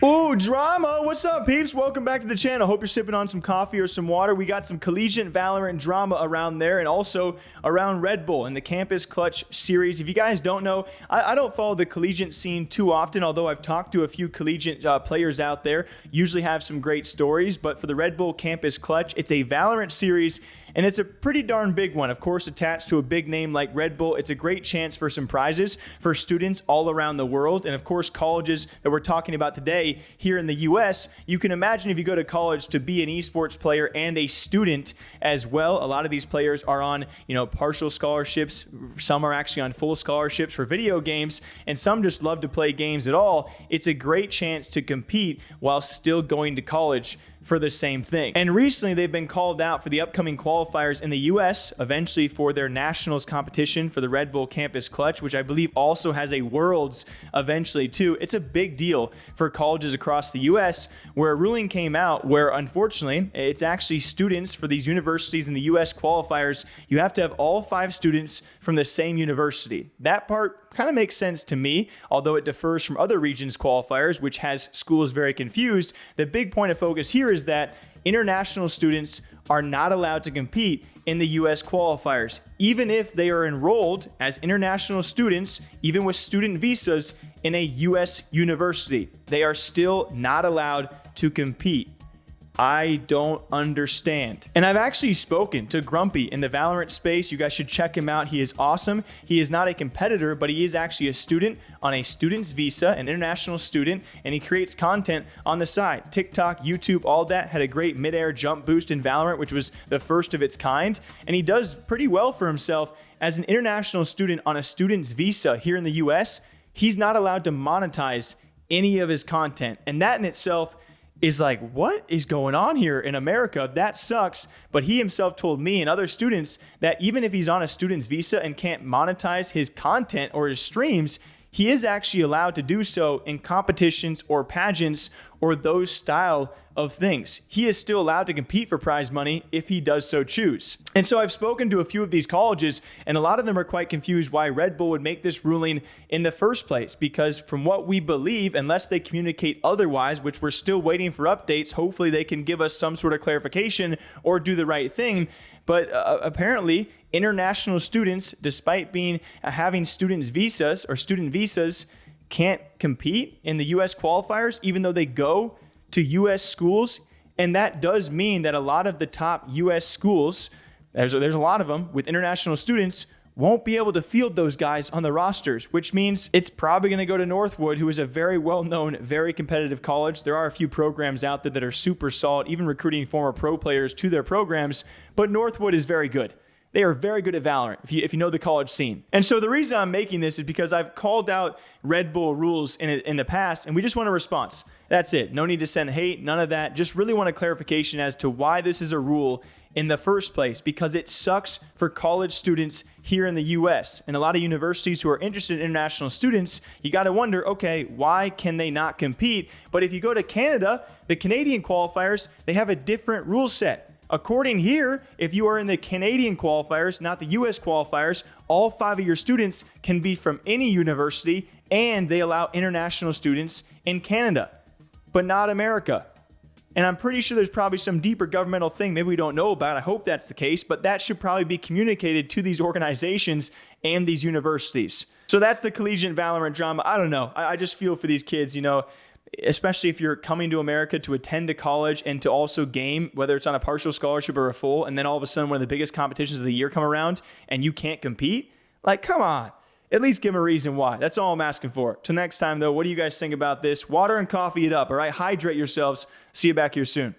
Ooh, drama. What's up, peeps? Welcome back to the channel. Hope you're sipping on some coffee or some water. We got some Collegiate Valorant drama around there and also around Red Bull and the Campus Clutch series. If you guys don't know, I don't follow the collegiate scene too often, although I've talked to a few collegiate players out there. Usually have some great stories, but for the Red Bull Campus Clutch, it's a Valorant series and it's a pretty darn big one. Of course, attached to a big name like Red Bull, it's a great chance for some prizes for students all around the world. And of course, colleges that we're talking about today here in the US, you can imagine if you go to college to be an esports player and a student as well. A lot of these players are on, partial scholarships. Some are actually on full scholarships for video games, and some just love to play games at all. It's a great chance to compete while still going to college for the same thing. And recently they've been called out for the upcoming qualifiers in the US, eventually for their nationals competition for the Red Bull Campus Clutch, which I believe also has a Worlds eventually too. It's a big deal for colleges across the US, where a ruling came out where unfortunately it's actually students for these universities in the US qualifiers. You have to have all 5 students from the same university. That part kind of makes sense to me, although it differs from other regions qualifiers, which has schools very confused. The big point of focus here is that international students are not allowed to compete in the US qualifiers, even if they are enrolled as international students, even with student visas in a US university. They are still not allowed to compete. I don't understand. And I've actually spoken to Grumpy in the Valorant space. You guys should check him out. He is awesome. He is not a competitor, but he is actually a student on a student's visa, an international student, and he creates content on the side. TikTok, YouTube, all that. Had a great mid-air jump boost in Valorant, which was the first of its kind. And he does pretty well for himself as an international student on a student's visa here in the US. He's not allowed to monetize any of his content. And that in itself is like, what is going on here in America? That sucks. But he himself told me and other students that even if he's on a student's visa and can't monetize his content or his streams, he is actually allowed to do so in competitions or pageants or those style of things. He is still allowed to compete for prize money if he does so choose. And so I've spoken to a few of these colleges, and a lot of them are quite confused why Red Bull would make this ruling in the first place, because from what we believe, unless they communicate otherwise, which we're still waiting for updates, hopefully they can give us some sort of clarification or do the right thing. But apparently, international students, despite having student visas, can't compete in the U.S. qualifiers, even though they go to U.S. schools. And that does mean that a lot of the top U.S. schools, there's a lot of them with international students, won't be able to field those guys on the rosters, which means it's probably going to go to Northwood, who is a very well-known, very competitive college. There are a few programs out there that are super solid, even recruiting former pro players to their programs, but Northwood is very good. They are very good at Valorant, if you know the college scene. And so the reason I'm making this is because I've called out Red Bull rules in the past, and we just want a response. That's it. No need to send hate, none of that. Just really want a clarification as to why this is a rule in the first place, because it sucks for college students here in the US. And a lot of universities who are interested in international students, you got to wonder, okay, why can they not compete? But if you go to Canada, the Canadian qualifiers, they have a different rule set. According here, if you are in the Canadian qualifiers, not the US qualifiers, all 5 of your students can be from any university, and they allow international students in Canada, but not America. And I'm pretty sure there's probably some deeper governmental thing maybe we don't know about. I hope that's the case, but that should probably be communicated to these organizations and these universities. So that's the Collegiate Valorant drama. I don't know. I just feel for these kids, especially if you're coming to America to attend a college and to also game, whether it's on a partial scholarship or a full, and then all of a sudden one of the biggest competitions of the year come around and you can't compete. Like, come on. At least give them a reason why. That's all I'm asking for. Till next time, though, what do you guys think about this? Water and coffee it up, all right? Hydrate yourselves. See you back here soon.